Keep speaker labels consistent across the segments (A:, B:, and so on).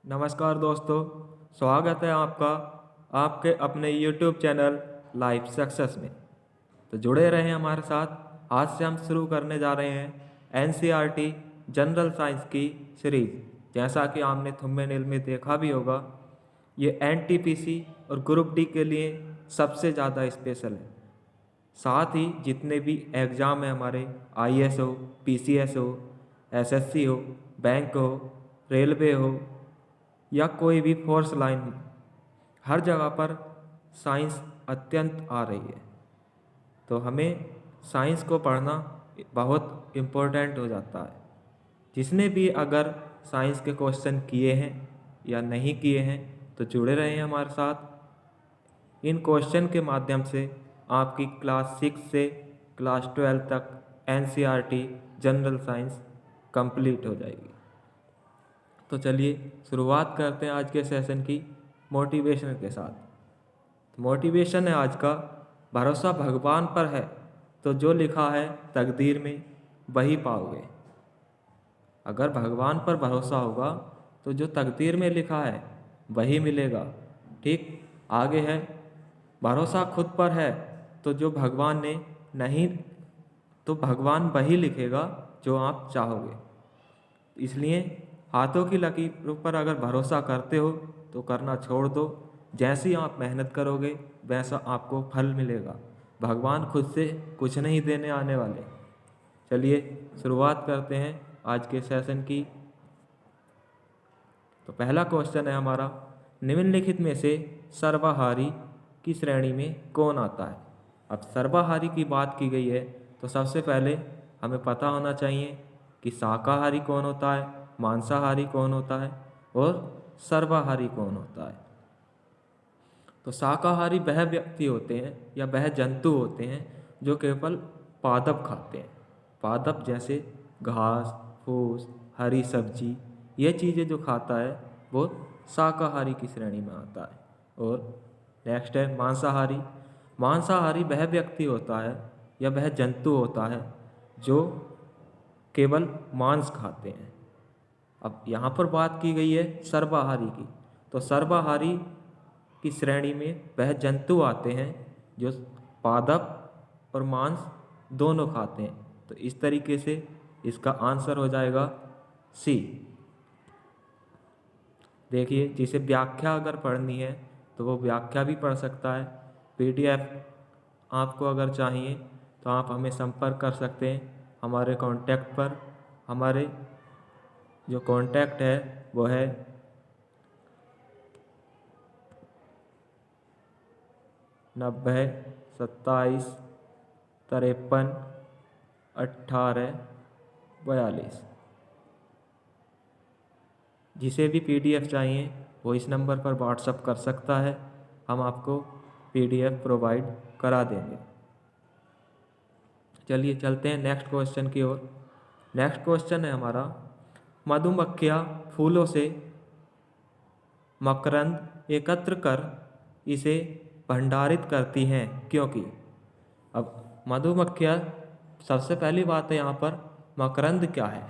A: नमस्कार दोस्तों, स्वागत है आपका आपके अपने YouTube चैनल लाइफ सक्सेस में। तो जुड़े रहें हमारे साथ। आज से हम शुरू करने जा रहे हैं NCERT जनरल साइंस की सीरीज़। जैसा कि आपने थंबनेल में देखा भी होगा, ये NTPC और ग्रुप डी के लिए सबसे ज़्यादा स्पेशल है। साथ ही जितने भी एग्ज़ाम हैं हमारे IAS हो, PCS हो, SSC हो, बैंक हो, रेलवे हो या कोई भी फोर्स लाइन, हर जगह पर साइंस अत्यंत आ रही है। तो हमें साइंस को पढ़ना बहुत इम्पोर्टेंट हो जाता है। जिसने भी अगर साइंस के क्वेश्चन किए हैं या नहीं किए हैं तो जुड़े रहें हमारे साथ। इन क्वेश्चन के माध्यम से आपकी क्लास 6 से क्लास 12 तक NCERT जनरल साइंस कंप्लीट हो जाएगी। तो चलिए शुरुआत करते हैं आज के सेशन की मोटिवेशन के साथ। मोटिवेशन है आज का, भरोसा भगवान पर है तो जो लिखा है तकदीर में वही पाओगे। अगर भगवान पर भरोसा होगा तो जो तकदीर में लिखा है वही मिलेगा। ठीक आगे है, भरोसा खुद पर है तो जो भगवान ने नहीं, तो भगवान वही लिखेगा जो आप चाहोगे। इसलिए हाथों की लकीरों पर अगर भरोसा करते हो तो करना छोड़ दो। जैसी आप मेहनत करोगे वैसा आपको फल मिलेगा। भगवान खुद से कुछ नहीं देने आने वाले। चलिए शुरुआत करते हैं आज के सेशन की। तो पहला क्वेश्चन है हमारा, निम्नलिखित में से सर्वाहारी की श्रेणी में कौन आता है। अब सर्वाहारी की बात की गई है तो सबसे पहले हमें पता होना चाहिए कि शाकाहारी कौन होता है, मांसाहारी कौन होता है और सर्वाहारी कौन होता है। तो शाकाहारी वह व्यक्ति होते हैं या वह जंतु होते हैं जो केवल पादप खाते हैं। पादप जैसे घास, फूस, हरी सब्जी, ये चीज़ें जो खाता है वो शाकाहारी की श्रेणी में आता है। और नेक्स्ट है मांसाहारी। मांसाहारी वह व्यक्ति होता है या वह जंतु होता है जो केवल मांस खाते हैं। अब यहाँ पर बात की गई है सर्वाहारी की, तो सर्वाहारी की श्रेणी में वह जंतु आते हैं जो पादप और मांस दोनों खाते हैं। तो इस तरीके से इसका आंसर हो जाएगा सी। देखिए, जिसे व्याख्या अगर पढ़नी है तो वो व्याख्या भी पढ़ सकता है। PDF आपको अगर चाहिए तो आप हमें संपर्क कर सकते हैं हमारे कांटेक्ट पर। हमारे जो कांटेक्ट है वो है 90 27 53 18 42। जिसे भी PDF चाहिए वो इस नंबर पर व्हाट्सअप कर सकता है, हम आपको PDF प्रोवाइड करा देंगे। चलिए चलते हैं नेक्स्ट क्वेश्चन की ओर। नेक्स्ट क्वेश्चन है हमारा, मधुमक्खियाँ फूलों से मकरंद एकत्र कर इसे भंडारित करती हैं क्योंकि। अब मधुमक्खियाँ, सबसे पहली बात है यहाँ पर मकरंद क्या है।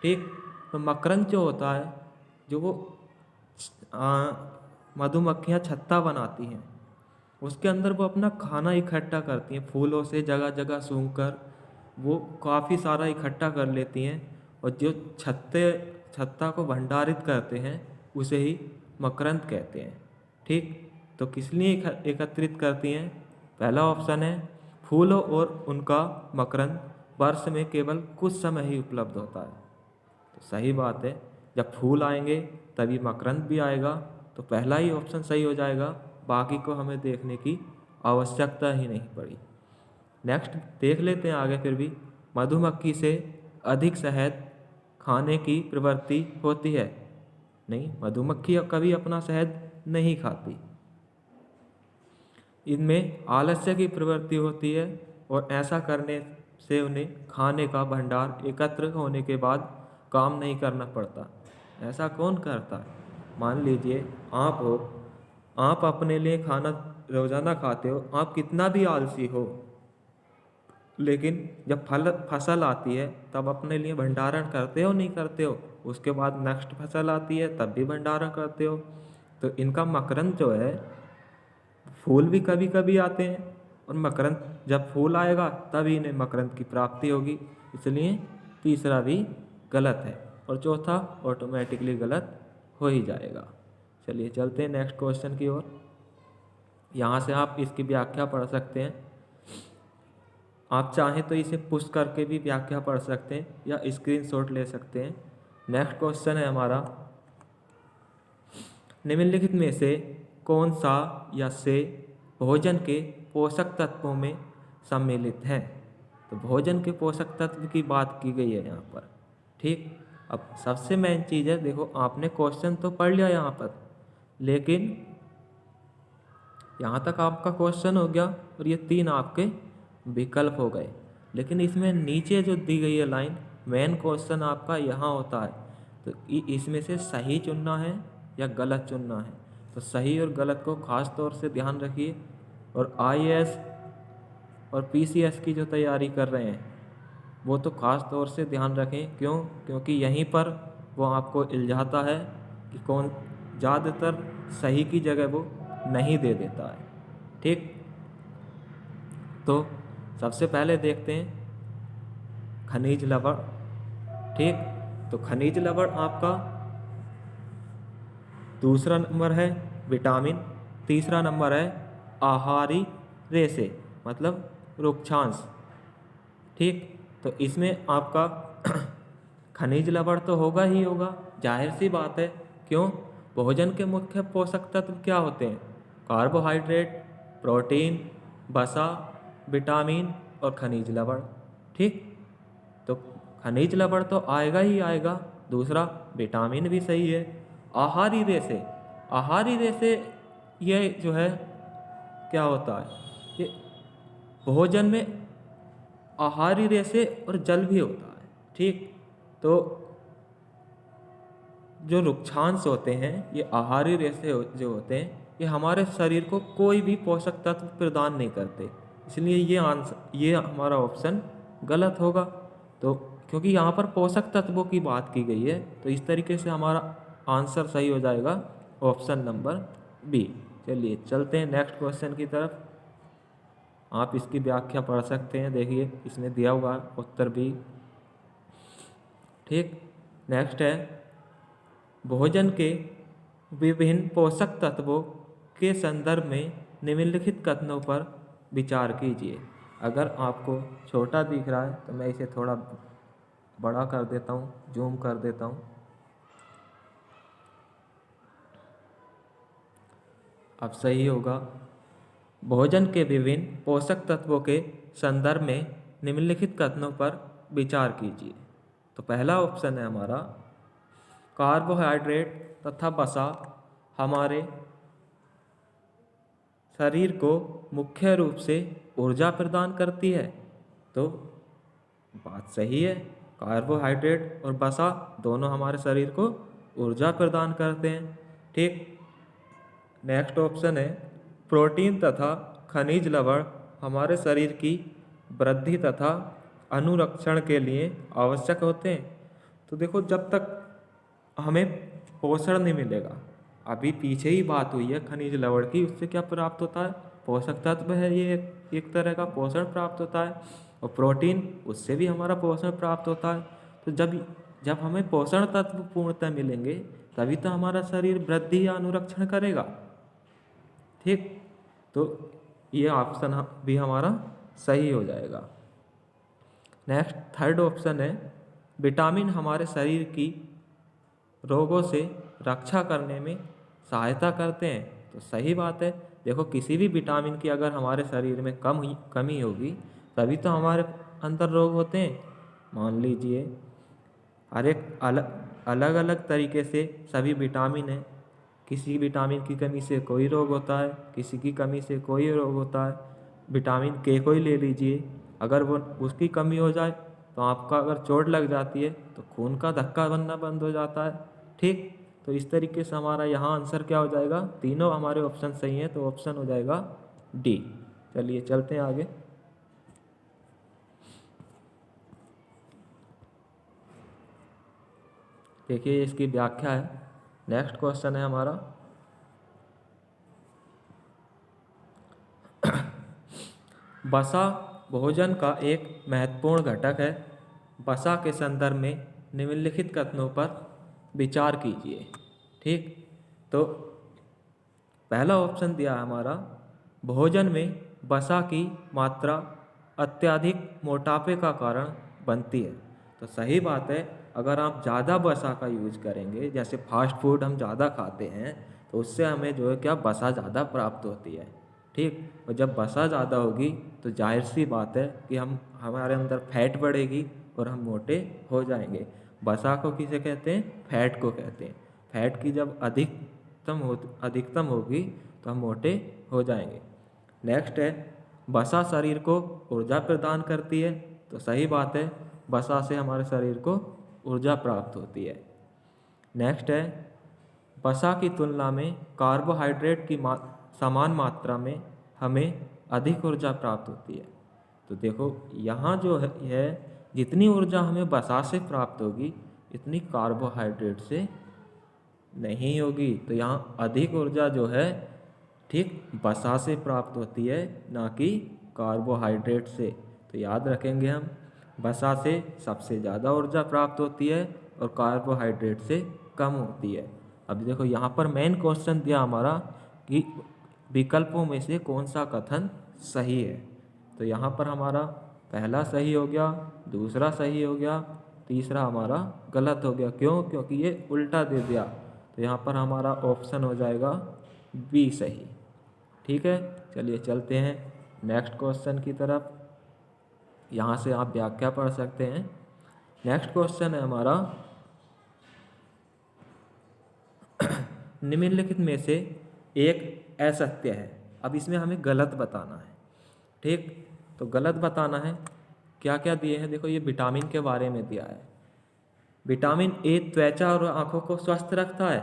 A: ठीक, तो मकरंद जो होता है, जो वो मधुमक्खियाँ छत्ता बनाती हैं, उसके अंदर वो अपना खाना इकट्ठा करती हैं। फूलों से जगह जगह सूंघ कर वो काफ़ी सारा इकट्ठा कर लेती हैं और जो छत्ता को भंडारित करते हैं उसे ही मकरंद कहते हैं। ठीक, तो किस लिए एकत्रित करती हैं। पहला ऑप्शन है फूलों और उनका मकरंद वर्ष में केवल कुछ समय ही उपलब्ध होता है। तो सही बात है, जब फूल आएंगे तभी मकरंद भी आएगा, तो पहला ही ऑप्शन सही हो जाएगा। बाकी को हमें देखने की आवश्यकता ही नहीं पड़ी। नेक्स्ट देख लेते हैं आगे। फिर भी मधुमक्खी से अधिक शहद खाने की प्रवृत्ति होती है। नहीं, मधुमक्खी कभी अपना शहद नहीं खाती। इनमें आलस्य की प्रवृत्ति होती है और ऐसा करने से उन्हें खाने का भंडार एकत्र होने के बाद काम नहीं करना पड़ता। ऐसा कौन करता है। मान लीजिए आप हो, आप अपने लिए खाना रोज़ाना खाते हो, आप कितना भी आलसी हो, लेकिन जब फसल आती है तब अपने लिए भंडारण करते हो नहीं करते हो। उसके बाद नेक्स्ट फसल आती है तब भी भंडारण करते हो। तो इनका मकरंद जो है, फूल भी कभी कभी आते हैं और मकरंद जब फूल आएगा तभी इन्हें मकरंद की प्राप्ति होगी, इसलिए तीसरा भी गलत है और चौथा ऑटोमेटिकली गलत हो ही जाएगा। चलिए चलते हैं नेक्स्ट क्वेश्चन की ओर। यहाँ से आप इसकी व्याख्या पढ़ सकते हैं। आप चाहें तो इसे पुश करके भी व्याख्या पढ़ सकते हैं या स्क्रीनशॉट ले सकते हैं। नेक्स्ट क्वेश्चन है हमारा, निम्नलिखित में से कौन सा या से भोजन के पोषक तत्वों में सम्मिलित है। तो भोजन के पोषक तत्व की बात की गई है यहाँ पर। ठीक, अब सबसे मेन चीज़ है, देखो आपने क्वेश्चन तो पढ़ लिया यहाँ पर, लेकिन यहाँ तक आपका क्वेश्चन हो गया और ये 3 आपके विकल्प हो गए, लेकिन इसमें नीचे जो दी गई है लाइन, मेन क्वेश्चन आपका यहाँ होता है। तो इसमें से सही चुनना है या गलत चुनना है। तो सही और गलत को खास तौर से ध्यान रखिए। और आईएएस और पीसीएस की जो तैयारी कर रहे हैं वो तो खास तौर से ध्यान रखें। क्यों? क्योंकि यहीं पर वो आपको इल्जाता है कि कौन ज़्यादातर सही की जगह वो नहीं दे देता है। ठीक, तो सबसे पहले देखते हैं खनिज लवण। ठीक, तो खनिज लवण आपका दूसरा नंबर है विटामिन, तीसरा नंबर है आहारी रेशे मतलब रुक्षांश। ठीक, तो इसमें आपका खनिज लवण तो होगा ही होगा, जाहिर सी बात है। क्यों? भोजन के मुख्य पोषक तत्व क्या होते हैं? कार्बोहाइड्रेट, प्रोटीन, वसा, विटामिन और खनिज लवण। ठीक, तो खनिज लवण तो आएगा ही आएगा। दूसरा विटामिन भी सही है। आहारी रेशे, आहारी रेशे ये जो है क्या होता है, ये भोजन में आहारी रेशे और जल भी होता है। ठीक, तो जो रुक्षांश होते हैं ये आहारी रेशे जो होते हैं ये हमारे शरीर को कोई भी पोषक तत्व प्रदान नहीं करते, इसलिए ये हमारा ऑप्शन गलत होगा। तो क्योंकि यहाँ पर पोषक तत्वों की बात की गई है तो इस तरीके से हमारा आंसर सही हो जाएगा ऑप्शन नंबर बी। चलिए चलते हैं नेक्स्ट क्वेश्चन की तरफ। आप इसकी व्याख्या पढ़ सकते हैं, देखिए इसमें दिया हुआ उत्तर बी। ठीक, नेक्स्ट है भोजन के विभिन्न पोषक तत्वों के संदर्भ में निम्नलिखित कथनों पर विचार कीजिए। अगर आपको छोटा दिख रहा है तो मैं इसे थोड़ा बड़ा कर देता हूँ, जूम कर देता हूँ। अब सही होगा। भोजन के विभिन्न पोषक तत्वों के संदर्भ में निम्नलिखित कथनों पर विचार कीजिए। तो पहला ऑप्शन है हमारा, कार्बोहाइड्रेट तथा वसा हमारे शरीर को मुख्य रूप से ऊर्जा प्रदान करती है। तो बात सही है, कार्बोहाइड्रेट और वसा दोनों हमारे शरीर को ऊर्जा प्रदान करते हैं। ठीक, नेक्स्ट ऑप्शन है प्रोटीन तथा खनिज लवण हमारे शरीर की वृद्धि तथा अनुरक्षण के लिए आवश्यक होते हैं। तो देखो जब तक हमें पोषण नहीं मिलेगा, अभी पीछे ही बात हुई है खनिज लवण की, उससे क्या प्राप्त होता है? पोषक तत्व है, ये एक तरह का पोषण प्राप्त होता है। और प्रोटीन, उससे भी हमारा पोषण प्राप्त होता है। तो जब हमें पोषण तत्व पूर्णतः मिलेंगे तभी तो हमारा शरीर वृद्धि या अनुरक्षण करेगा। ठीक, तो ये ऑप्शन भी हमारा सही हो जाएगा। नेक्स्ट थर्ड ऑप्शन है विटामिन हमारे शरीर की रोगों से रक्षा करने में सहायता करते हैं। तो सही बात है, देखो किसी भी विटामिन की अगर हमारे शरीर में कमी होगी तभी तो हमारे अंदर रोग होते हैं। मान लीजिए हर एक अलग अलग तरीके से सभी विटामिन हैं, किसी विटामिन की कमी से कोई रोग होता है, किसी की कमी से कोई रोग होता है। विटामिन के को ही ले लीजिए, अगर वो उसकी कमी हो जाए तो आपका अगर चोट लग जाती है तो खून का धक्का बनना बंद हो जाता है। ठीक, तो इस तरीके से हमारा यहाँ आंसर क्या हो जाएगा, तीनों हमारे ऑप्शन सही हैं तो ऑप्शन हो जाएगा डी। चलिए चलते हैं आगे। देखिए इसकी व्याख्या है। नेक्स्ट क्वेश्चन है हमारा, वसा भोजन का एक महत्वपूर्ण घटक है। वसा के संदर्भ में निम्नलिखित कथनों पर विचार कीजिए। ठीक, तो पहला ऑप्शन दिया है हमारा, भोजन में वसा की मात्रा अत्यधिक मोटापे का कारण बनती है। तो सही बात है, अगर आप ज़्यादा वसा का यूज करेंगे, जैसे फास्ट फूड हम ज़्यादा खाते हैं, तो उससे हमें जो है क्या वसा ज़्यादा प्राप्त होती है। ठीक, और जब वसा ज़्यादा होगी तो जाहिर सी बात है कि हमारे अंदर फैट बढ़ेगी और हम मोटे हो जाएंगे। वसा को किसे कहते हैं? फैट को कहते हैं। फैट की जब अधिकतम होगी तो हम मोटे हो जाएंगे। नेक्स्ट है, वसा शरीर को ऊर्जा प्रदान करती है। तो सही बात है, वसा से हमारे शरीर को ऊर्जा प्राप्त होती है। नेक्स्ट है, वसा की तुलना में कार्बोहाइड्रेट की समान मात्रा में हमें अधिक ऊर्जा प्राप्त होती है। तो देखो यहाँ जो है जितनी ऊर्जा हमें वसा से प्राप्त होगी इतनी कार्बोहाइड्रेट से नहीं होगी। तो यहाँ अधिक ऊर्जा जो है ठीक वसा से प्राप्त होती है, ना कि कार्बोहाइड्रेट से। तो याद रखेंगे हम, वसा से सबसे ज़्यादा ऊर्जा प्राप्त होती है और कार्बोहाइड्रेट से कम होती है। अब देखो यहाँ पर मेन क्वेश्चन दिया हमारा कि विकल्पों में से कौन सा कथन सही है। तो यहाँ पर हमारा पहला सही हो गया, दूसरा सही हो गया, तीसरा हमारा गलत हो गया। क्यों? क्योंकि ये उल्टा दे दिया। तो यहाँ पर हमारा ऑप्शन हो जाएगा बी सही। ठीक है, चलिए चलते हैं नेक्स्ट क्वेश्चन की तरफ। यहाँ से आप व्याख्या पढ़ सकते हैं। नेक्स्ट क्वेश्चन है हमारा, निम्नलिखित में से एक असत्य है। अब इसमें हमें गलत बताना है। ठीक, तो गलत बताना है। क्या क्या दिए हैं देखो, ये विटामिन के बारे में दिया है। विटामिन ए त्वचा और आंखों को स्वस्थ रखता है।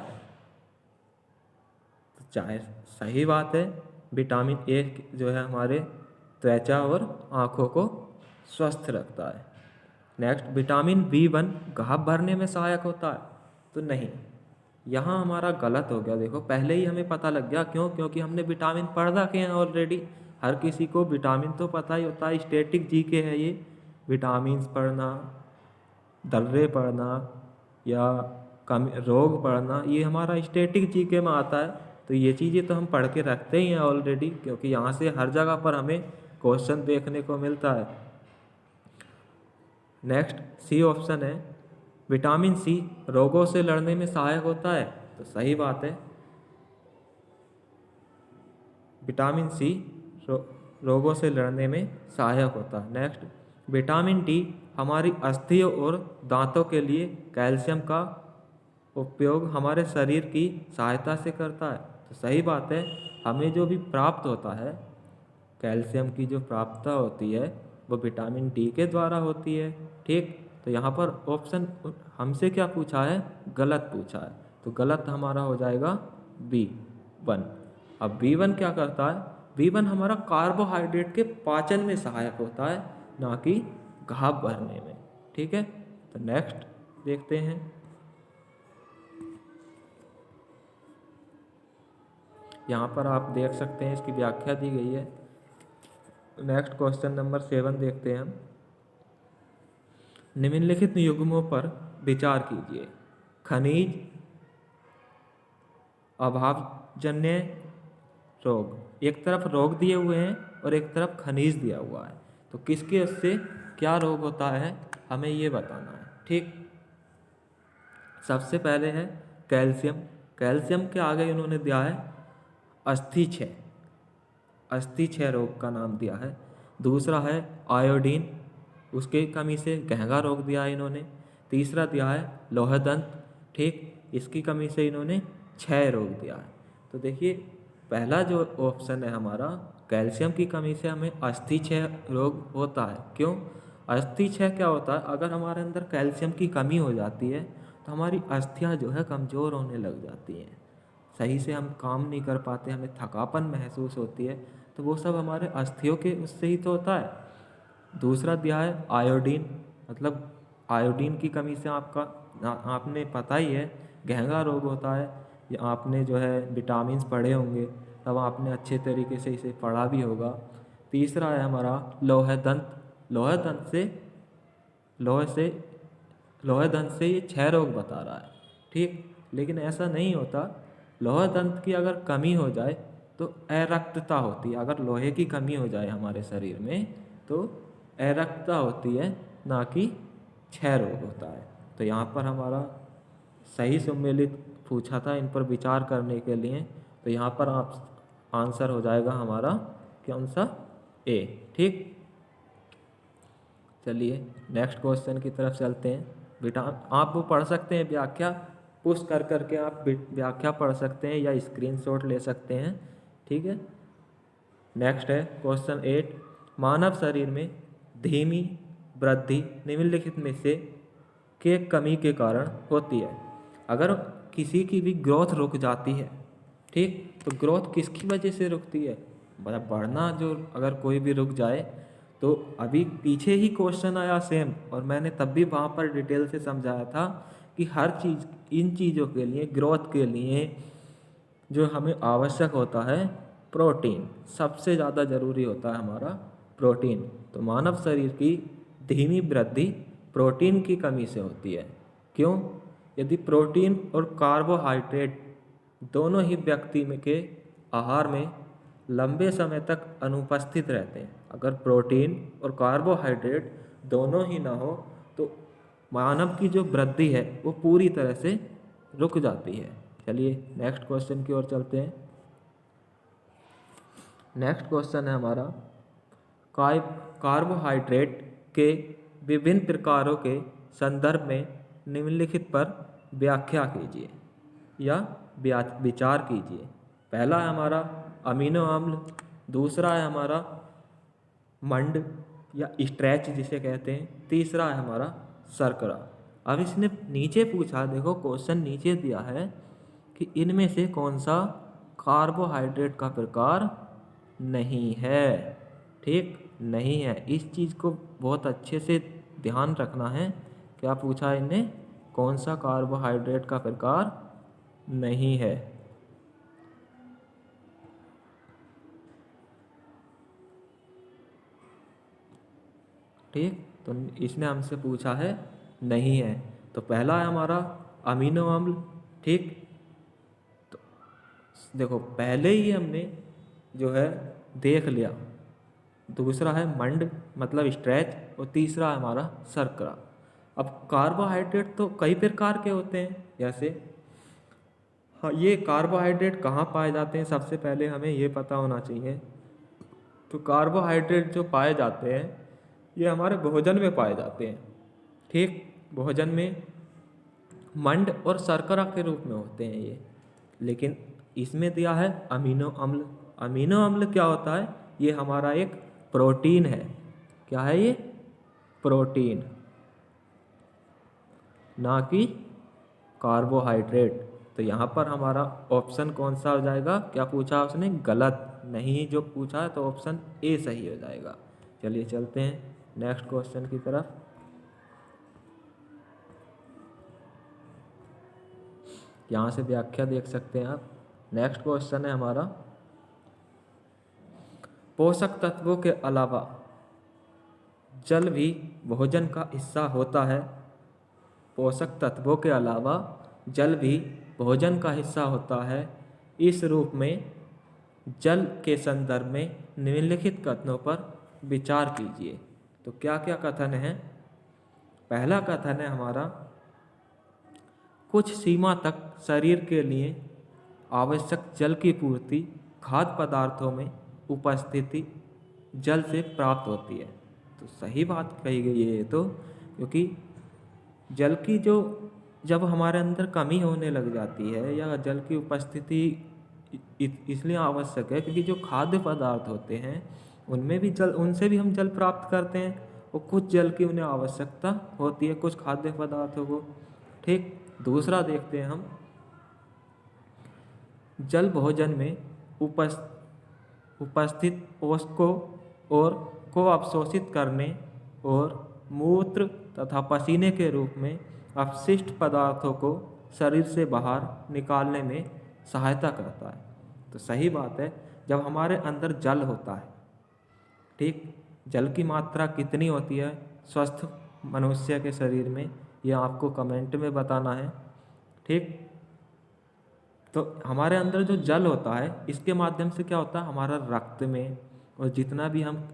A: तो चाहे सही बात है, विटामिन ए जो है हमारे त्वचा और आंखों को स्वस्थ रखता है। नेक्स्ट, विटामिन B1 घाव भरने में सहायक होता है। तो नहीं, यहाँ हमारा गलत हो गया। देखो पहले ही हमें पता लग गया। क्यों? क्योंकि हमने विटामिन पढ़ रखे हैं ऑलरेडी। हर किसी को विटामिन तो पता ही होता है, स्टैटिक जीके है ये। विटामिन्स पढ़ना, दर्रे पढ़ना या रोग पढ़ना, ये हमारा स्टैटिक जीके में आता है। तो ये चीज़ें तो हम पढ़ के रखते ही हैं ऑलरेडी, क्योंकि यहाँ से हर जगह पर हमें क्वेश्चन देखने को मिलता है। नेक्स्ट, सी ऑप्शन है, विटामिन सी रोगों से लड़ने में सहायक होता है। तो सही बात है, विटामिन सी रोगों से लड़ने में सहायक होता है। नेक्स्ट, विटामिन डी हमारी अस्थियों और दांतों के लिए कैल्शियम का उपयोग हमारे शरीर की सहायता से करता है। तो सही बात है, हमें जो भी प्राप्त होता है, कैल्शियम की जो प्राप्तता होती है वो विटामिन डी के द्वारा होती है। ठीक, तो यहाँ पर ऑप्शन हमसे क्या पूछा है? गलत पूछा है। तो गलत हमारा हो जाएगा B1। अब B1 क्या करता है? B1 हमारा कार्बोहाइड्रेट के पाचन में सहायक होता है, ना कि घाव भरने में। ठीक है, तो नेक्स्ट देखते हैं। यहाँ पर आप देख सकते हैं इसकी व्याख्या दी गई है। नेक्स्ट क्वेश्चन नंबर 7 देखते हैं हम। निम्नलिखित युग्मों पर विचार कीजिए। खनिज अभावजन्य रोग, एक तरफ रोग दिए हुए हैं और एक तरफ खनिज दिया हुआ है। तो किसके उससे क्या रोग होता है हमें ये बताना है। ठीक, सबसे पहले है कैल्शियम। कैल्शियम के आगे इन्होंने दिया है अस्थि क्षय रोग का नाम दिया है। दूसरा है आयोडीन, उसके कमी से गहगा रोग दिया है इन्होंने। तीसरा दिया है लोहदंत, ठीक, इसकी कमी से इन्होंने क्षय रोग दिया है। तो देखिए पहला जो ऑप्शन है हमारा, कैल्शियम की कमी से हमें अस्थि क्षय रोग होता है। क्यों? अस्थि क्षय क्या होता है? अगर हमारे अंदर कैल्शियम की कमी हो जाती है तो हमारी अस्थियाँ जो है कमज़ोर होने लग जाती हैं, सही से हम काम नहीं कर पाते, हमें थकापन महसूस होती है। तो वो सब हमारे अस्थियों के उससे ही तो होता है। दूसरा दिया है आयोडीन, मतलब आयोडीन की कमी से आपने पता ही है घेंघा रोग होता है, या आपने जो है विटामिन्स पढ़े होंगे, तब आपने अच्छे तरीके से इसे पढ़ा भी होगा। तीसरा है हमारा लोहे दंत। लोहे दंत से लोहे से लोहे दंत से ये क्षय रोग बता रहा है, ठीक। लेकिन ऐसा नहीं होता। लोहे दंत की अगर कमी हो जाए तो अरक्तता होती है। अगर लोहे की कमी हो जाए हमारे शरीर में तो अरक्तता होती है, ना कि क्षय रोग होता है। तो यहाँ पर हमारा सही सम्मिलित पूछा था इन पर विचार करने के लिए। तो यहाँ पर आप आंसर हो जाएगा हमारा कौन सा, ए, ठीक। चलिए नेक्स्ट क्वेश्चन की तरफ चलते हैं। आप वो पढ़ सकते हैं व्याख्या, पुश कर करके आप व्याख्या पढ़ सकते हैं या स्क्रीनशॉट ले सकते हैं, ठीक है। नेक्स्ट है क्वेश्चन 8। मानव शरीर में धीमी वृद्धि निम्नलिखित में से के कमी के कारण होती है। अगर किसी की भी ग्रोथ रुक जाती है, ठीक, तो ग्रोथ किसकी वजह से रुकती है, मतलब बढ़ना जो अगर कोई भी रुक जाए, तो अभी पीछे ही क्वेश्चन आया सेम, और मैंने तब भी वहाँ पर डिटेल से समझाया था कि हर चीज़, इन चीज़ों के लिए, ग्रोथ के लिए जो हमें आवश्यक होता है प्रोटीन, सबसे ज़्यादा ज़रूरी होता है हमारा प्रोटीन। तो मानव शरीर की धीमी वृद्धि प्रोटीन की कमी से होती है। क्यों? यदि प्रोटीन और कार्बोहाइड्रेट दोनों ही व्यक्ति में के आहार में लंबे समय तक अनुपस्थित रहते हैं, अगर प्रोटीन और कार्बोहाइड्रेट दोनों ही ना हो तो मानव की जो वृद्धि है वो पूरी तरह से रुक जाती है। चलिए नेक्स्ट क्वेश्चन की ओर चलते हैं। नेक्स्ट क्वेश्चन है हमारा, कार्बोहाइड्रेट के विभिन्न प्रकारों के संदर्भ में निम्नलिखित पर व्याख्या कीजिए या विचार कीजिए। पहला है हमारा अमीनो अम्ल, दूसरा है हमारा मंड या स्ट्रेच जिसे कहते हैं, तीसरा है हमारा शर्करा। अब इसने नीचे पूछा, देखो क्वेश्चन नीचे दिया है कि इनमें से कौन सा कार्बोहाइड्रेट का प्रकार नहीं है, ठीक, नहीं है। इस चीज़ को बहुत अच्छे से ध्यान रखना है। क्या पूछा है इन्हें, कौन सा कार्बोहाइड्रेट का प्रकार नहीं है। ठीक, तो इसने हमसे पूछा है नहीं है। तो पहला है हमारा अमीनो अम्ल, ठीक। तो देखो पहले ही हमने जो है देख लिया। दूसरा है मंड मतलब स्ट्रेच, और तीसरा है हमारा शर्करा। अब कार्बोहाइड्रेट तो कई प्रकार के होते हैं, जैसे हाँ, ये कार्बोहाइड्रेट कहाँ पाए जाते हैं, सबसे पहले हमें ये पता होना चाहिए। तो कार्बोहाइड्रेट जो पाए जाते हैं ये हमारे भोजन में पाए जाते हैं, ठीक। भोजन में मंड और शर्करा के रूप में होते हैं ये। लेकिन इसमें दिया है अमीनो अम्ल। अमीनो अम्ल क्या होता है, ये हमारा एक प्रोटीन है। क्या है ये, प्रोटीन, ना कि कार्बोहाइड्रेट। तो यहाँ पर हमारा ऑप्शन कौन सा हो जाएगा, क्या पूछा उसने, गलत नहीं जो पूछा है, तो ऑप्शन ए सही हो जाएगा। चलिए चलते हैं नेक्स्ट क्वेश्चन की तरफ। यहाँ से व्याख्या देख सकते हैं आप। नेक्स्ट क्वेश्चन है हमारा, पोषक तत्वों के अलावा जल भी भोजन का हिस्सा होता है। पोषक तत्वों के अलावा जल भी भोजन का हिस्सा होता है। इस रूप में जल के संदर्भ में निम्नलिखित कथनों पर विचार कीजिए। तो क्या क्या कथन है। पहला कथन है हमारा, कुछ सीमा तक शरीर के लिए आवश्यक जल की पूर्ति खाद्य पदार्थों में उपस्थिति जल से प्राप्त होती है। तो सही बात कही गई है ये तो, क्योंकि जल की जो जब हमारे अंदर कमी होने लग जाती है या जल की उपस्थिति इसलिए आवश्यक है क्योंकि जो खाद्य पदार्थ होते हैं उनमें भी जल, उनसे भी हम जल प्राप्त करते हैं, और कुछ जल की उन्हें आवश्यकता होती है कुछ खाद्य पदार्थों को, ठीक। दूसरा देखते हैं हम, जल भोजन में उपस्थित पोषकों और को अवशोषित करने और मूत्र तथा पसीने के रूप में अपशिष्ट पदार्थों को शरीर से बाहर निकालने में सहायता करता है। तो सही बात है, जब हमारे अंदर जल होता है, ठीक, जल की मात्रा कितनी होती है स्वस्थ मनुष्य के शरीर में, ये आपको कमेंट में बताना है। ठीक, तो हमारे अंदर जो जल होता है इसके माध्यम से क्या होता है, हमारा रक्त में और जितना भी हम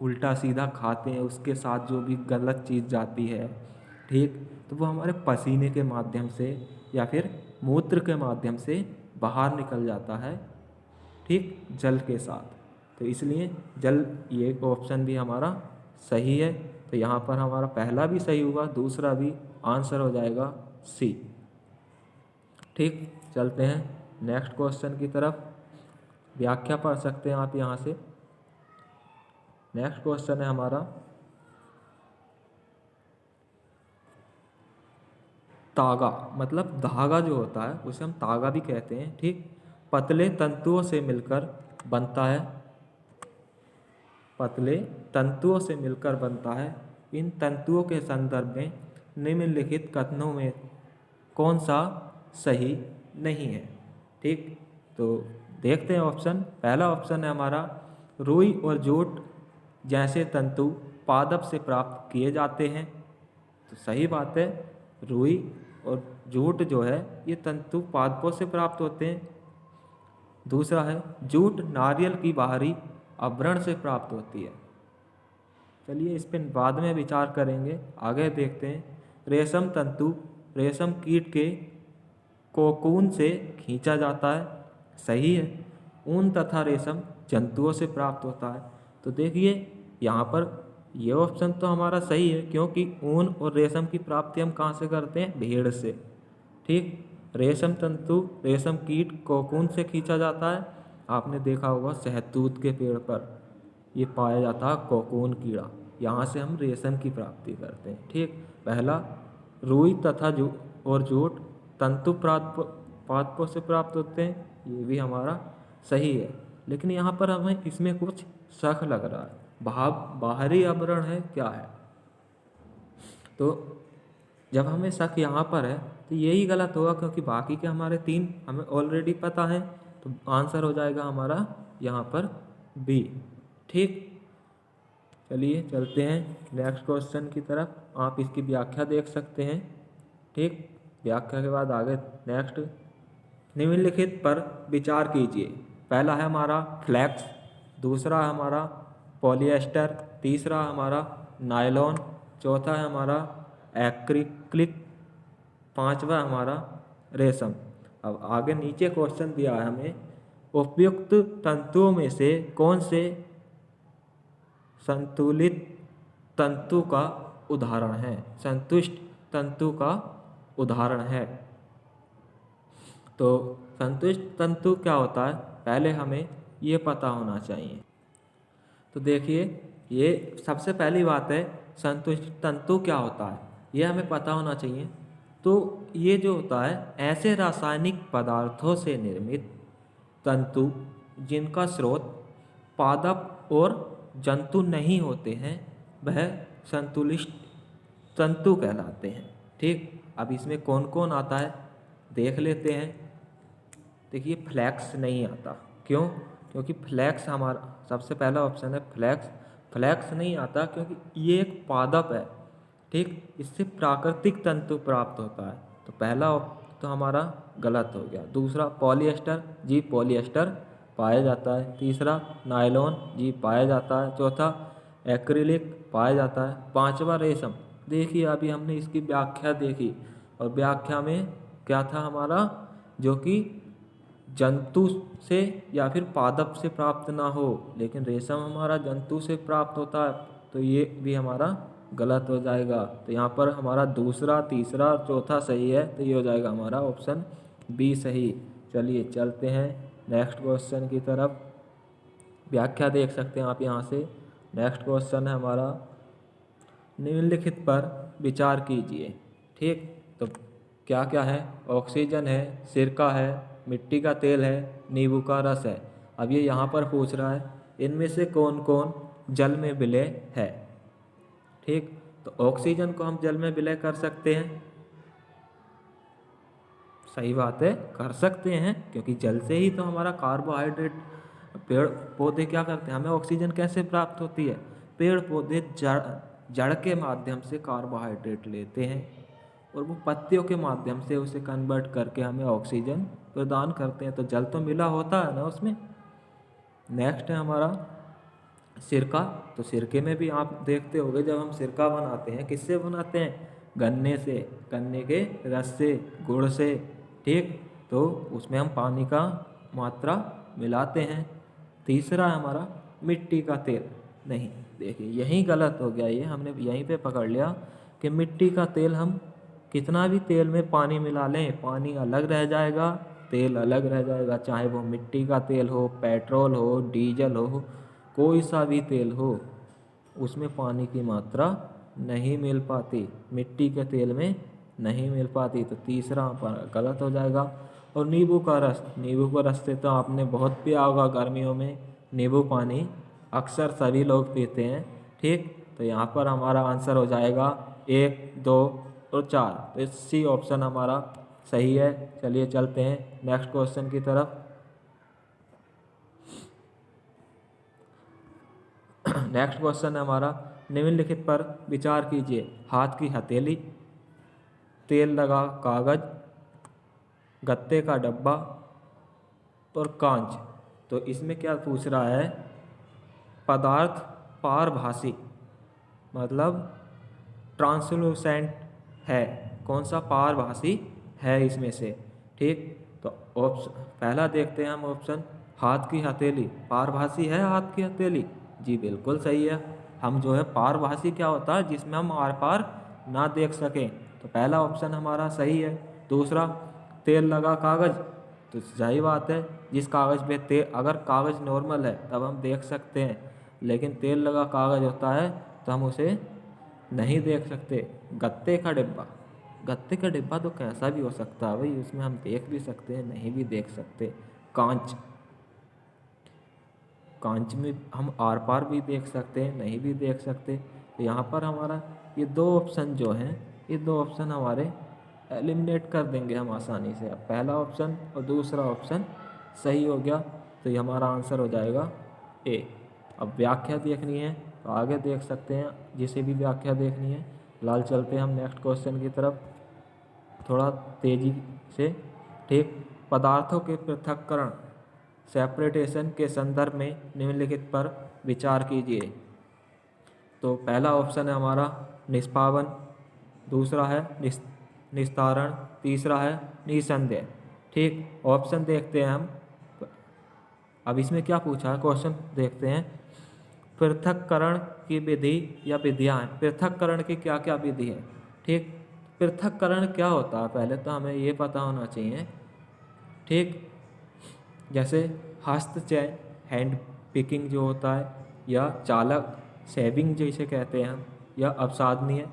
A: उल्टा सीधा खाते हैं उसके साथ जो भी गलत चीज़ जाती है, ठीक, तो वो हमारे पसीने के माध्यम से या फिर मूत्र के माध्यम से बाहर निकल जाता है, ठीक, जल के साथ। तो इसलिए जल, ये ऑप्शन भी हमारा सही है। तो यहाँ पर हमारा पहला भी सही हुआ, दूसरा भी आंसर हो जाएगा सी। ठीक, चलते हैं नेक्स्ट क्वेश्चन की तरफ। व्याख्या पढ़ सकते हैं आप यहाँ से। नेक्स्ट क्वेश्चन है हमारा, तागा मतलब धागा जो होता है उसे हम तागा भी कहते हैं, ठीक, पतले तंतुओं से मिलकर बनता है, पतले तंतुओं से मिलकर बनता है। इन तंतुओं के संदर्भ में निम्नलिखित कथनों में कौन सा सही नहीं है। ठीक, तो देखते हैं ऑप्शन। पहला ऑप्शन है हमारा, रुई और जूट जैसे तंतु पादप से प्राप्त किए जाते हैं। तो सही बात है, रुई और जूट जो है ये तंतु पादपों से प्राप्त होते हैं। दूसरा है, जूट नारियल की बाहरी आवरण से प्राप्त होती है। चलिए इस पर बाद में विचार करेंगे, आगे देखते हैं। रेशम तंतु रेशम कीट के कोकून से खींचा जाता है। सही है, ऊन तथा रेशम जंतुओं से प्राप्त होता है। तो देखिए यहाँ पर ये ऑप्शन तो हमारा सही है, क्योंकि ऊन और रेशम की प्राप्ति हम कहाँ से करते हैं, भेड़ से। ठीक, रेशम तंतु रेशम कीट कोकून से खींचा जाता है। आपने देखा होगा शहतूत के पेड़ पर ये पाया जाता है कोकून कीड़ा, यहाँ से हम रेशम की प्राप्ति करते हैं। ठीक, पहला रुई तथा जूट तंतु पादपों से प्राप्त होते हैं, ये भी हमारा सही है। लेकिन यहाँ पर हमें इसमें कुछ शक लग रहा है, बाहरी आवरण है क्या है। तो जब हमें शक यहाँ पर है तो यही गलत होगा, क्योंकि बाकी के हमारे तीन हमें ऑलरेडी पता है। तो आंसर हो जाएगा हमारा यहाँ पर बी। ठीक, चलिए चलते हैं नेक्स्ट क्वेश्चन की तरफ। आप इसकी व्याख्या देख सकते हैं। ठीक, व्याख्या के बाद आगे नेक्स्ट, निम्नलिखित पर विचार कीजिए। पहला है हमारा फ्लैक्स, दूसरा है हमारा पॉलिएस्टर, तीसरा हमारा नायलॉन, चौथा है हमारा एक्रिलिक, पांचवा हमारा रेशम। अब आगे नीचे क्वेश्चन दिया है हमें, उपयुक्त तंतुओं में से कौन से संतुलित तंतु का उदाहरण है, संतुष्ट तंतु का उदाहरण है। तो संतुष्ट तंतु क्या होता है, पहले हमें ये पता होना चाहिए। तो देखिए, ये सबसे पहली बात है, संतुष्ट तंतु क्या होता है ये हमें पता होना चाहिए। तो ये जो होता है, ऐसे रासायनिक पदार्थों से निर्मित तंतु जिनका स्रोत पादप और जंतु नहीं होते हैं, वह संतुलित तंतु कहलाते हैं। ठीक, अब इसमें कौन कौन आता है देख लेते हैं। देखिए फ्लैक्स नहीं आता, क्यों, क्योंकि फ्लैक्स हमारा सबसे पहला ऑप्शन है फ्लैक्स नहीं आता क्योंकि ये एक पादप है। ठीक, इससे प्राकृतिक तंतु प्राप्त होता है। तो पहला तो हमारा गलत हो गया। दूसरा पॉलिएस्टर, जी पॉलिएस्टर पाया जाता है। तीसरा नायलॉन, जी पाया जाता है। चौथा एक्रिलिक पाया जाता है। पांचवा रेशम। देखिए अभी हमने इसकी व्याख्या देखी, और व्याख्या में क्या था हमारा, जो कि जंतु से या फिर पादप से प्राप्त ना हो, लेकिन रेशम हमारा जंतु से प्राप्त होता है। तो ये भी हमारा गलत हो जाएगा। तो यहाँ पर हमारा दूसरा, तीसरा, चौथा सही है, तो ये हो जाएगा हमारा ऑप्शन बी सही। चलिए चलते हैं नेक्स्ट क्वेश्चन की तरफ। व्याख्या देख सकते हैं आप यहाँ से। नेक्स्ट क्वेश्चन है हमारा, निम्नलिखित पर विचार कीजिए। ठीक, तो क्या क्या है, ऑक्सीजन है, सिरका है, मिट्टी का तेल है, नींबू का रस है। अब ये यहाँ पर पूछ रहा है, इनमें से कौन कौन जल में विलय है। ठीक, तो ऑक्सीजन को हम जल में विलय कर सकते हैं? सही बात है, कर सकते हैं, क्योंकि जल से ही तो हमारा कार्बोहाइड्रेट, पेड़ पौधे क्या करते हैं, हमें ऑक्सीजन कैसे प्राप्त होती है? पेड़ पौधे जड़ जड़ के माध्यम से कार्बोहाइड्रेट लेते हैं और वो पत्तियों के माध्यम से उसे कन्वर्ट करके हमें ऑक्सीजन प्रदान करते हैं। तो जल तो मिला होता है ना उसमें। नेक्स्ट है हमारा सिरका। तो सिरके में भी आप देखते होंगे, जब हम सिरका बनाते हैं किससे बनाते हैं? गन्ने से, गन्ने के रस से, गुड़ से, ठीक। तो उसमें हम पानी का मात्रा मिलाते हैं। तीसरा है हमारा मिट्टी का तेल। नहीं, देखिए यही गलत हो गया, ये हमने यहीं पे पकड़ लिया कि मिट्टी का तेल, हम कितना भी तेल में पानी मिला लें, पानी अलग रह जाएगा, तेल अलग रह जाएगा। चाहे वो मिट्टी का तेल हो, पेट्रोल हो, डीजल हो, कोई सा भी तेल हो, उसमें पानी की मात्रा नहीं मिल पाती, मिट्टी के तेल में नहीं मिल पाती। तो तीसरा गलत हो जाएगा। और नींबू का रस, नींबू का रस से तो आपने बहुत पिया होगा गर्मियों में, नींबू पानी अक्सर सभी लोग पीते हैं, ठीक। तो यहाँ पर हमारा आंसर हो जाएगा 1, 2 और 4। तो सी ऑप्शन हमारा सही है। चलिए चलते हैं नेक्स्ट क्वेश्चन की तरफ। नेक्स्ट क्वेश्चन है हमारा, निम्नलिखित पर विचार कीजिए। हाथ की हथेली, तेल लगा कागज, गत्ते का डब्बा और कांच। तो इसमें क्या पूछ रहा है? पदार्थ पारभासी, मतलब ट्रांसलूसेंट है। कौन सा पारभासी है इसमें से? ठीक। तो ऑप्शन पहला देखते हैं हम, ऑप्शन हाथ की हथेली पारभासी है। हाथ की हथेली, जी बिल्कुल सही है। हम जो है, पारभासी क्या होता है? जिसमें हम आर पार ना देख सकें। तो पहला ऑप्शन हमारा सही है। दूसरा, तेल लगा कागज, तो सही बात है। जिस कागज़ पे तेल, अगर कागज़ नॉर्मल है तब हम देख सकते हैं, लेकिन तेल लगा कागज़ होता है तो हम उसे नहीं देख सकते। गत्ते का डिब्बा, गत्ते का डिब्बा तो कैसा भी हो सकता है भाई, उसमें हम देख भी सकते हैं, नहीं भी देख सकते। कांच, कांच में हम आर पार भी देख सकते हैं, नहीं भी देख सकते। तो यहाँ पर हमारा ये दो ऑप्शन जो हैं, ये दो ऑप्शन हमारे एलिमिनेट कर देंगे हम आसानी से। अब पहला ऑप्शन और दूसरा ऑप्शन सही हो गया, तो ये हमारा आंसर हो जाएगा ए। अब व्याख्या देखनी है तो आगे देख सकते हैं, जिसे भी व्याख्या देखनी है। फिलहाल चलते हैं हम नेक्स्ट क्वेश्चन की तरफ थोड़ा तेज़ी से, ठीक। पदार्थों के पृथक्करण, सेपरेटेशन के संदर्भ में निम्नलिखित पर विचार कीजिए। तो पहला ऑप्शन है हमारा निष्पावन, दूसरा है निस्तारण, तीसरा है निसंदेह, ठीक। ऑप्शन देखते हैं हम। अब इसमें क्या पूछा है, क्वेश्चन देखते हैं। पृथक्करण की विधि या विधियाँ हैं। पृथक्करण की क्या क्या विधि है, ठीक। पृथक्करण क्या होता है, पहले तो हमें ये पता होना चाहिए, ठीक। जैसे हस्तचय, हैंड पिकिंग जो होता है, या चालक सेविंग जिसे कहते हैं हम, या अपसाधनीय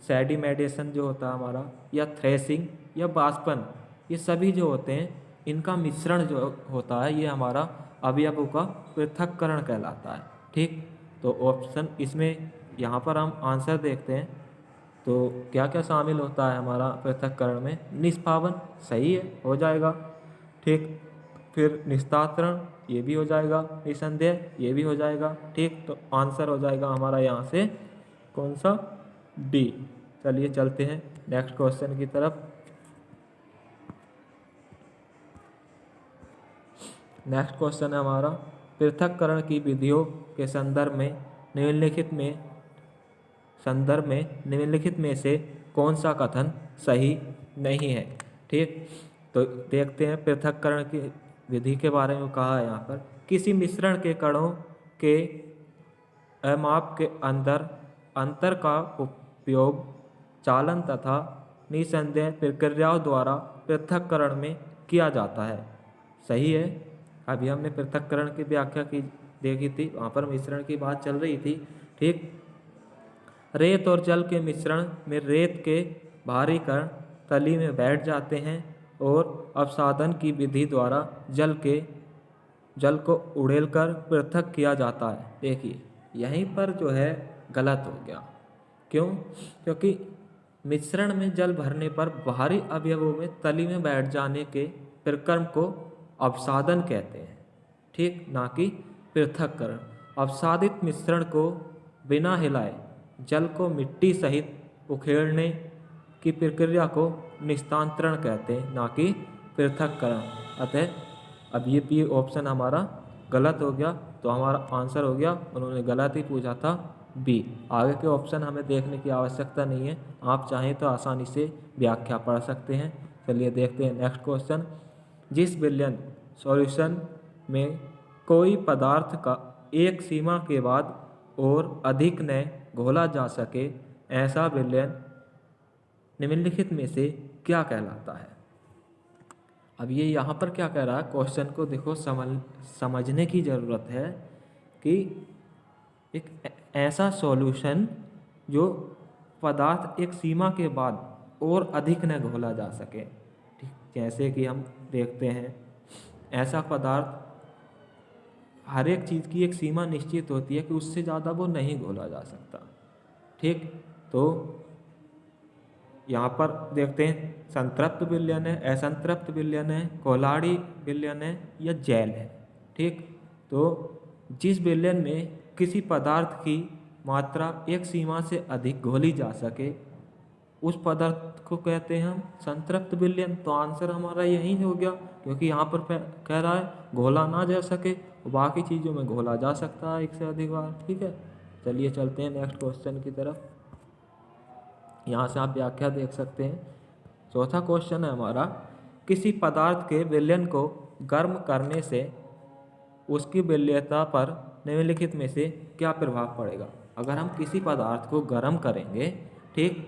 A: सेडिमेटेशन जो होता है हमारा, या थ्रेसिंग, या बाष्पन, ये सभी जो होते हैं, इनका मिश्रण जो होता है, ये हमारा अवयवों का पृथक्करण कहलाता है, ठीक। तो ऑप्शन इसमें यहाँ पर हम आंसर देखते हैं, तो क्या क्या शामिल होता है हमारा पृथक्करण में? निष्पावन सही है, हो जाएगा, ठीक। फिर निस्तारण, ये भी हो जाएगा। निसंदेह, ये भी हो जाएगा, ठीक। तो आंसर हो जाएगा हमारा यहाँ से कौन सा? डी। चलिए चलते हैं नेक्स्ट क्वेश्चन की तरफ। नेक्स्ट क्वेश्चन है हमारा, पृथक्करण की विधियों के संदर्भ में निम्नलिखित में से कौन सा कथन सही नहीं है, ठीक। तो देखते हैं पृथक्करण की विधि के बारे में कहा है यहाँ पर। किसी मिश्रण के कणों के अमाप के अंतर का उपयोग चालन तथा निसंदेह प्रक्रियाओं द्वारा पृथक्करण में किया जाता है, सही है। अभी हमने पृथक्करण की व्याख्या की देखी थी, वहाँ पर मिश्रण की बात चल रही थी, ठीक। रेत और जल के मिश्रण में रेत के भारी कण तली में बैठ जाते हैं और अपसाधन की विधि द्वारा जल को उड़ेलकर पृथक किया जाता है। देखिए यहीं पर जो है गलत हो गया, क्यों? क्योंकि मिश्रण में जल भरने पर बाहरी अवयवों में तली में बैठ जाने के प्रक्रम को अवसादन कहते हैं, ठीक, ना कि पृथक्करण। अवसादित मिश्रण को बिना हिलाए जल को मिट्टी सहित उखेड़ने की प्रक्रिया को निस्तांतरण कहते हैं, ना कि पृथक्करण। अतः अब ये ऑप्शन हमारा गलत हो गया, तो हमारा आंसर हो गया, उन्होंने गलत ही पूछा था, बी। आगे के ऑप्शन हमें देखने की आवश्यकता नहीं है, आप चाहें तो आसानी से व्याख्या पढ़ सकते हैं। चलिए देखते हैं नेक्स्ट क्वेश्चन। जिस विलयन सॉल्यूशन में कोई पदार्थ का एक सीमा के बाद और अधिक न घोला जा सके, ऐसा विलयन निम्नलिखित में से क्या कहलाता है? अब ये यहाँ पर क्या कह रहा है, क्वेश्चन को देखो समझने की ज़रूरत है कि एक ऐसा सॉल्यूशन जो पदार्थ एक सीमा के बाद और अधिक न घोला जा सके, ठीक, जैसे कि हम देखते हैं ऐसा पदार्थ, हर एक चीज़ की एक सीमा निश्चित होती है कि उससे ज़्यादा वो नहीं घोला जा सकता, ठीक। तो यहाँ पर देखते हैं संतृप्त विलयन है, असंतृप्त विलयन है, कोलाड़ी विलयन है या जैल है, ठीक। तो जिस विलयन में किसी पदार्थ की मात्रा एक सीमा से अधिक घोली जा सके, उस पदार्थ को कहते हैं हम संतृप्त विलयन। तो आंसर हमारा यही हो गया, क्योंकि यहाँ पर कह रहा है घोला ना जा सके, बाकी चीज़ों में घोला जा सकता है एक से अधिक बार, ठीक है। चलिए चलते हैं नेक्स्ट क्वेश्चन की तरफ। यहाँ से आप व्याख्या देख सकते हैं। चौथा क्वेश्चन है हमारा, किसी पदार्थ के विलयन को गर्म करने से उसकी विलयता पर निम्नलिखित में से क्या प्रभाव पड़ेगा? अगर हम किसी पदार्थ को गर्म करेंगे, ठीक,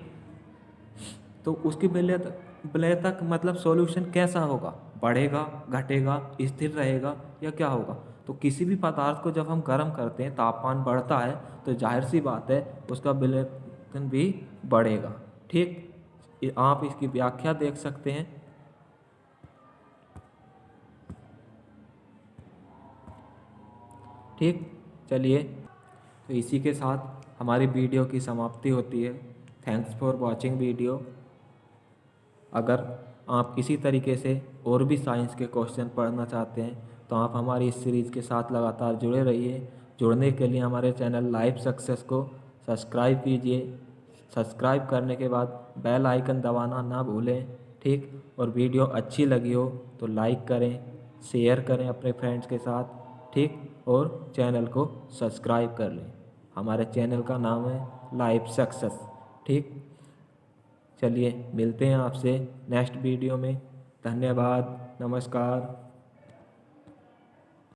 A: तो उसकी विलयता मतलब सॉल्यूशन कैसा होगा? बढ़ेगा, घटेगा, स्थिर रहेगा या क्या होगा? तो किसी भी पदार्थ को जब हम गर्म करते हैं, तापमान बढ़ता है, तो जाहिर सी बात है उसका विलयन भी बढ़ेगा, ठीक। आप इसकी व्याख्या देख सकते हैं। ठीक, चलिए, तो इसी के साथ हमारी वीडियो की समाप्ति होती है। Thanks for watching video. अगर आप किसी तरीके से और भी साइंस के क्वेश्चन पढ़ना चाहते हैं तो आप हमारी इस सीरीज़ के साथ लगातार जुड़े रहिए। जुड़ने के लिए हमारे चैनल लाइफ सक्सेस को सब्सक्राइब कीजिए। सब्सक्राइब करने के बाद बेल आइकन दबाना ना भूलें, ठीक। और वीडियो अच्छी लगी हो तो लाइक करें, शेयर करें अपने फ्रेंड्स के साथ, ठीक। और चैनल को सब्सक्राइब कर लें। हमारे चैनल का नाम है लाइफ सक्सेस, ठीक। चलिए मिलते हैं आपसे नेक्स्ट वीडियो में। धन्यवाद, नमस्कार।